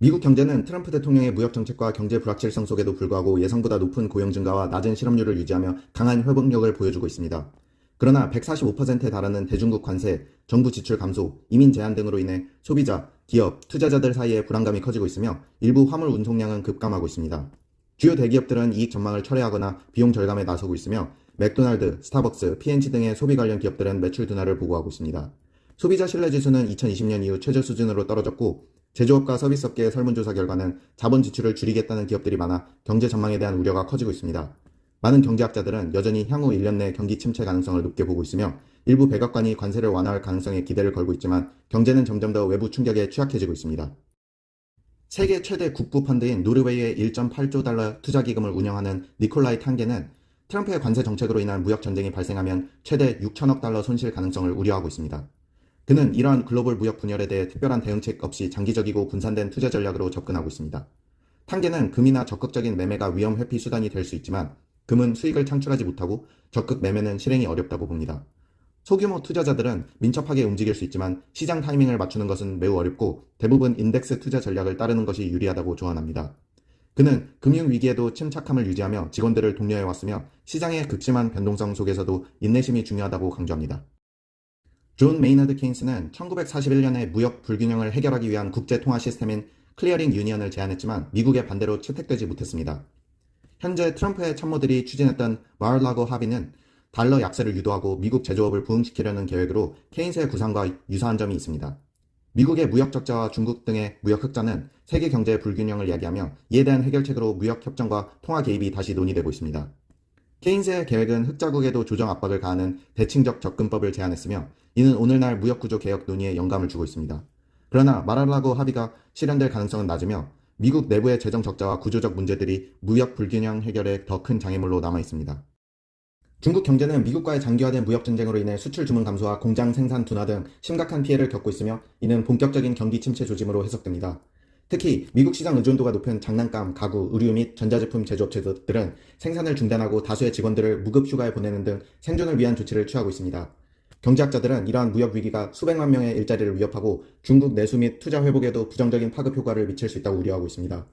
미국 경제는 트럼프 대통령의 무역 정책과 경제 불확실성 속에도 불구하고 예상보다 높은 고용 증가와 낮은 실업률을 유지하며 강한 회복력을 보여주고 있습니다. 그러나 145%에 달하는 대중국 관세, 정부 지출 감소, 이민 제한 등으로 인해 소비자, 기업, 투자자들 사이에 불안감이 커지고 있으며 일부 화물 운송량은 급감하고 있습니다. 주요 대기업들은 이익 전망을 철회하거나 비용 절감에 나서고 있으며 맥도날드, 스타벅스, P&G 등의 소비 관련 기업들은 매출 둔화를 보고하고 있습니다. 소비자 신뢰 지수는 2020년 이후 최저 수준으로 떨어졌고 제조업과 서비스업계의 설문조사 결과는 자본 지출을 줄이겠다는 기업들이 많아 경제 전망에 대한 우려가 커지고 있습니다. 많은 경제학자들은 여전히 향후 1년 내 경기 침체 가능성을 높게 보고 있으며 일부 백악관이 관세를 완화할 가능성에 기대를 걸고 있지만 경제는 점점 더 외부 충격에 취약해지고 있습니다. 세계 최대 국부 펀드인 노르웨이의 1.8조 달러 투자기금을 운영하는 니콜라이 탄게는 트럼프의 관세 정책으로 인한 무역 전쟁이 발생하면 최대 6천억 달러 손실 가능성을 우려하고 있습니다. 그는 이러한 글로벌 무역 분열에 대해 특별한 대응책 없이 장기적이고 분산된 투자 전략으로 접근하고 있습니다. 탄계는 금이나 적극적인 매매가 위험 회피 수단이 될 수 있지만 금은 수익을 창출하지 못하고 적극 매매는 실행이 어렵다고 봅니다. 소규모 투자자들은 민첩하게 움직일 수 있지만 시장 타이밍을 맞추는 것은 매우 어렵고 대부분 인덱스 투자 전략을 따르는 것이 유리하다고 조언합니다. 그는 금융위기에도 침착함을 유지하며 직원들을 독려해왔으며 시장의 극심한 변동성 속에서도 인내심이 중요하다고 강조합니다. 존 메이너드 케인스는 1941년에 무역 불균형을 해결하기 위한 국제 통화 시스템인 클리어링 유니언을 제안했지만 미국의 반대로 채택되지 못했습니다. 현재 트럼프의 참모들이 추진했던 마을-라고 합의는 달러 약세를 유도하고 미국 제조업을 부흥시키려는 계획으로 케인스의 구상과 유사한 점이 있습니다. 미국의 무역 적자와 중국 등의 무역 흑자는 세계 경제의 불균형을 야기하며 이에 대한 해결책으로 무역 협정과 통화 개입이 다시 논의되고 있습니다. 케인스의 계획은 흑자국에도 조정 압박을 가하는 대칭적 접근법을 제안했으며 이는 오늘날 무역구조 개혁 논의에 영감을 주고 있습니다. 그러나 마랄라고 합의가 실현될 가능성은 낮으며 미국 내부의 재정 적자와 구조적 문제들이 무역 불균형 해결에 더 큰 장애물로 남아 있습니다. 중국 경제는 미국과의 장기화된 무역 전쟁으로 인해 수출 주문 감소와 공장 생산 둔화 등 심각한 피해를 겪고 있으며 이는 본격적인 경기 침체 조짐으로 해석됩니다. 특히 미국 시장 의존도가 높은 장난감, 가구, 의류 및 전자제품 제조업체들은 생산을 중단하고 다수의 직원들을 무급 휴가에 보내는 등 생존을 위한 조치를 취하고 있습니다. 경제학자들은 이러한 무역 위기가 수백만 명의 일자리를 위협하고 중국 내수 및 투자 회복에도 부정적인 파급 효과를 미칠 수 있다고 우려하고 있습니다.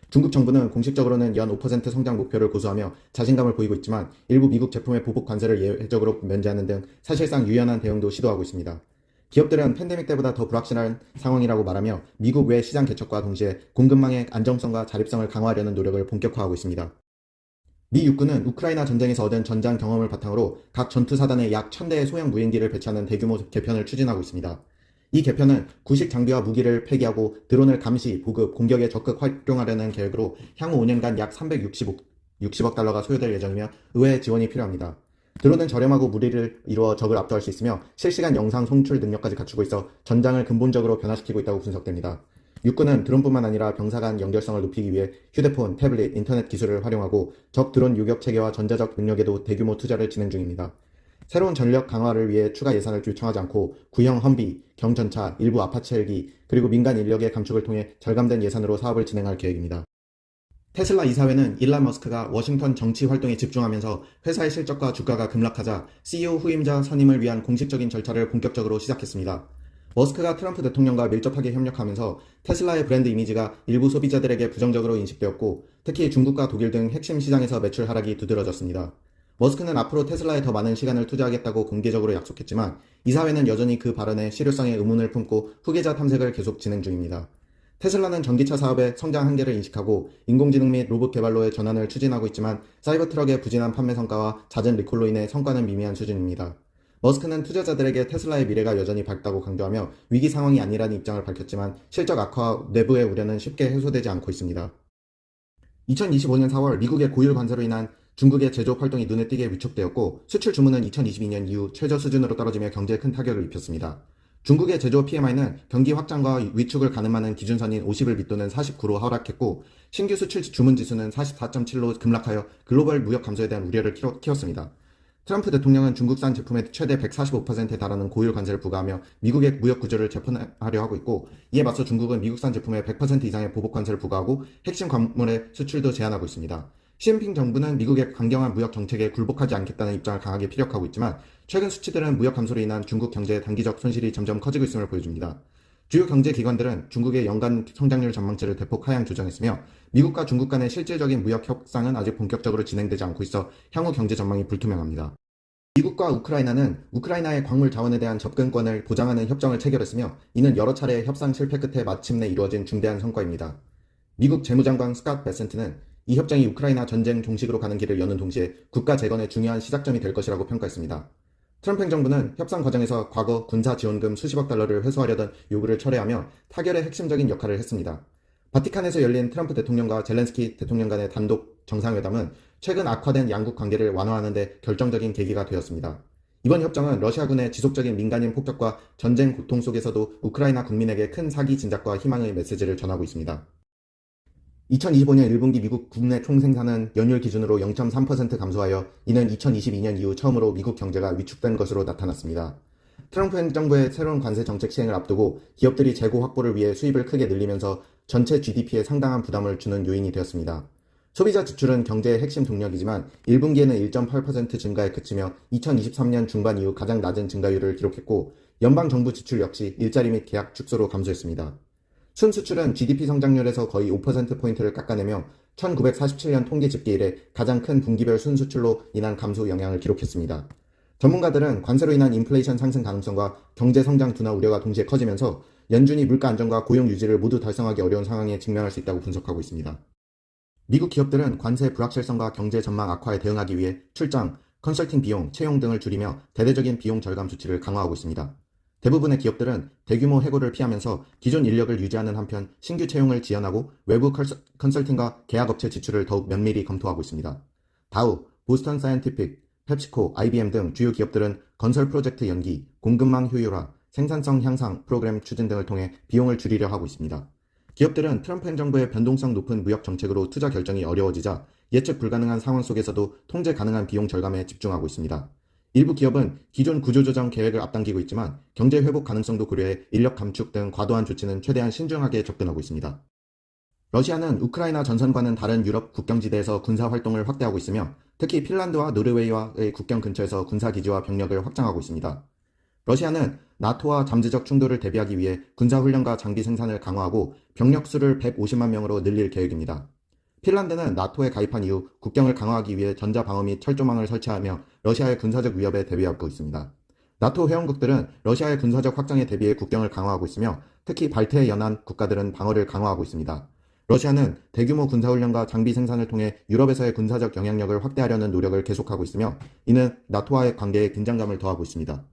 중국 정부는 공식적으로는 연 5% 성장 목표를 고수하며 자신감을 보이고 있지만 일부 미국 제품의 보복 관세를 예외적으로 면제하는 등 사실상 유연한 대응도 시도하고 있습니다. 기업들은 팬데믹 때보다 더 불확실한 상황이라고 말하며 미국 외 시장 개척과 동시에 공급망의 안정성과 자립성을 강화하려는 노력을 본격화하고 있습니다. 미 육군은 우크라이나 전쟁에서 얻은 전장 경험을 바탕으로 각 전투사단에 약 1000대의 소형 무인기를 배치하는 대규모 개편을 추진하고 있습니다. 이 개편은 구식 장비와 무기를 폐기하고 드론을 감시, 보급, 공격에 적극 활용하려는 계획으로 향후 5년간 약 360억 달러가 소요될 예정이며 의회의 지원이 필요합니다. 드론은 저렴하고 무리를 이루어 적을 압도할 수 있으며 실시간 영상 송출 능력까지 갖추고 있어 전장을 근본적으로 변화시키고 있다고 분석됩니다. 육군은 드론뿐만 아니라 병사 간 연결성을 높이기 위해 휴대폰, 태블릿, 인터넷 기술을 활용하고 적 드론 요격 체계와 전자적 능력에도 대규모 투자를 진행 중입니다. 새로운 전력 강화를 위해 추가 예산을 요청하지 않고 구형 험비, 경전차, 일부 아파치 헬기, 그리고 민간 인력의 감축을 통해 절감된 예산으로 사업을 진행할 계획입니다. 테슬라 이사회는 일론 머스크가 워싱턴 정치 활동에 집중하면서 회사의 실적과 주가가 급락하자 CEO 후임자 선임을 위한 공식적인 절차를 본격적으로 시작했습니다. 머스크가 트럼프 대통령과 밀접하게 협력하면서 테슬라의 브랜드 이미지가 일부 소비자들에게 부정적으로 인식되었고 특히 중국과 독일 등 핵심 시장에서 매출 하락이 두드러졌습니다. 머스크는 앞으로 테슬라에 더 많은 시간을 투자하겠다고 공개적으로 약속했지만 이사회는 여전히 그 발언에 실효성에 의문을 품고 후계자 탐색을 계속 진행 중입니다. 테슬라는 전기차 사업의 성장 한계를 인식하고 인공지능 및 로봇 개발로의 전환을 추진하고 있지만 사이버트럭의 부진한 판매 성과와 잦은 리콜로 인해 성과는 미미한 수준입니다. 머스크는 투자자들에게 테슬라의 미래가 여전히 밝다고 강조하며 위기 상황이 아니라는 입장을 밝혔지만 실적 악화와 내부의 우려는 쉽게 해소되지 않고 있습니다. 2025년 4월 미국의 고율 관세로 인한 중국의 제조업 활동이 눈에 띄게 위축되었고 수출 주문은 2022년 이후 최저 수준으로 떨어지며 경제에 큰 타격을 입혔습니다. 중국의 제조업 PMI는 경기 확장과 위축을 가늠하는 기준선인 50을 밑도는 49로 하락했고 신규 수출 주문 지수는 44.7로 급락하여 글로벌 무역 감소에 대한 우려를 키웠습니다. 트럼프 대통령은 중국산 제품에 최대 145%에 달하는 고율 관세를 부과하며 미국의 무역 구조를 재편하려 하고 있고 이에 맞서 중국은 미국산 제품에 100% 이상의 보복 관세를 부과하고 핵심 광물의 수출도 제한하고 있습니다. 시진핑 정부는 미국의 강경한 무역 정책에 굴복하지 않겠다는 입장을 강하게 피력하고 있지만 최근 수치들은 무역 감소로 인한 중국 경제의 단기적 손실이 점점 커지고 있음을 보여줍니다. 주요 경제기관들은 중국의 연간 성장률 전망치를 대폭 하향 조정했으며 미국과 중국 간의 실질적인 무역 협상은 아직 본격적으로 진행되지 않고 있어 향후 경제 전망이 불투명합니다. 미국과 우크라이나는 우크라이나의 광물 자원에 대한 접근권을 보장하는 협정을 체결했으며 이는 여러 차례의 협상 실패 끝에 마침내 이루어진 중대한 성과입니다. 미국 재무장관 스캇 베센트는 이 협정이 우크라이나 전쟁 종식으로 가는 길을 여는 동시에 국가 재건의 중요한 시작점이 될 것이라고 평가했습니다. 트럼프 행정부는 협상 과정에서 과거 군사 지원금 수십억 달러를 회수하려던 요구를 철회하며 타결의 핵심적인 역할을 했습니다. 바티칸에서 열린 트럼프 대통령과 젤렌스키 대통령 간의 단독 정상회담은 최근 악화된 양국 관계를 완화하는 데 결정적인 계기가 되었습니다. 이번 협정은 러시아군의 지속적인 민간인 폭격과 전쟁 고통 속에서도 우크라이나 국민에게 큰 사기 진작과 희망의 메시지를 전하고 있습니다. 2025년 1분기 미국 국내 총생산은 연율 기준으로 0.3% 감소하여 이는 2022년 이후 처음으로 미국 경제가 위축된 것으로 나타났습니다. 트럼프 행정부의 새로운 관세 정책 시행을 앞두고 기업들이 재고 확보를 위해 수입을 크게 늘리면서 전체 GDP에 상당한 부담을 주는 요인이 되었습니다. 소비자 지출은 경제의 핵심 동력이지만 1분기에는 1.8% 증가에 그치며 2023년 중반 이후 가장 낮은 증가율을 기록했고 연방정부 지출 역시 일자리 및 계약 축소로 감소했습니다. 순수출은 GDP 성장률에서 거의 5%포인트를 깎아내며 1947년 통계 집계 이래 가장 큰 분기별 순수출로 인한 감소 영향을 기록했습니다. 전문가들은 관세로 인한 인플레이션 상승 가능성과 경제 성장 둔화 우려가 동시에 커지면서 연준이 물가 안정과 고용 유지를 모두 달성하기 어려운 상황에 직면할 수 있다고 분석하고 있습니다. 미국 기업들은 관세 불확실성과 경제 전망 악화에 대응하기 위해 출장, 컨설팅 비용, 채용 등을 줄이며 대대적인 비용 절감 조치를 강화하고 있습니다. 대부분의 기업들은 대규모 해고를 피하면서 기존 인력을 유지하는 한편 신규 채용을 지원하고 외부 컨설팅과 계약업체 지출을 더욱 면밀히 검토하고 있습니다. 다우, 보스턴 사이언티픽, 펩시코, IBM 등 주요 기업들은 건설 프로젝트 연기, 공급망 효율화, 생산성 향상 프로그램 추진 등을 통해 비용을 줄이려 하고 있습니다. 기업들은 트럼프 행정부의 변동성 높은 무역 정책으로 투자 결정이 어려워지자 예측 불가능한 상황 속에서도 통제 가능한 비용 절감에 집중하고 있습니다. 일부 기업은 기존 구조조정 계획을 앞당기고 있지만 경제 회복 가능성도 고려해 인력 감축 등 과도한 조치는 최대한 신중하게 접근하고 있습니다. 러시아는 우크라이나 전선과는 다른 유럽 국경지대에서 군사 활동을 확대하고 있으며 특히 핀란드와 노르웨이와의 국경 근처에서 군사기지와 병력을 확장하고 있습니다. 러시아는 나토와 잠재적 충돌을 대비하기 위해 군사훈련과 장비 생산을 강화하고 병력 수를 150만 명으로 늘릴 계획입니다. 핀란드는 나토에 가입한 이후 국경을 강화하기 위해 전자방어 및 철조망을 설치하며 러시아의 군사적 위협에 대비하고 있습니다. 나토 회원국들은 러시아의 군사적 확장에 대비해 국경을 강화하고 있으며 특히 발트해 연안 국가들은 방어를 강화하고 있습니다. 러시아는 대규모 군사훈련과 장비 생산을 통해 유럽에서의 군사적 영향력을 확대하려는 노력을 계속하고 있으며 이는 나토와의 관계에 긴장감을 더하고 있습니다.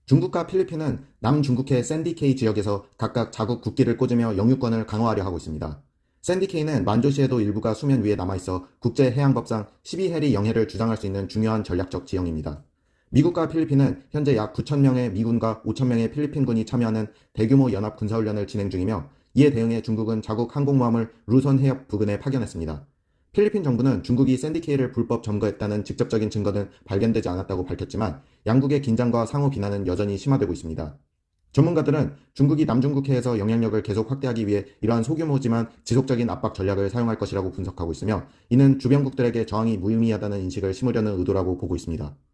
중국과 필리핀은 남중국해 샌디케이 지역에서 각각 자국 국기를 꽂으며 영유권을 강화하려 하고 있습니다. 샌디케이는 만조시에도 일부가 수면 위에 남아있어 국제해양법상 12해리 영해를 주장할 수 있는 중요한 전략적 지형입니다. 미국과 필리핀은 현재 약 9,000명의 미군과 5,000명의 필리핀군이 참여하는 대규모 연합 군사훈련을 진행 중이며 이에 대응해 중국은 자국 항공모함을 루선 해협 부근에 파견했습니다. 필리핀 정부는 중국이 샌디케이를 불법 점거했다는 직접적인 증거는 발견되지 않았다고 밝혔지만 양국의 긴장과 상호 비난은 여전히 심화되고 있습니다. 전문가들은 중국이 남중국해에서 영향력을 계속 확대하기 위해 이러한 소규모지만 지속적인 압박 전략을 사용할 것이라고 분석하고 있으며 이는 주변국들에게 저항이 무의미하다는 인식을 심으려는 의도라고 보고 있습니다.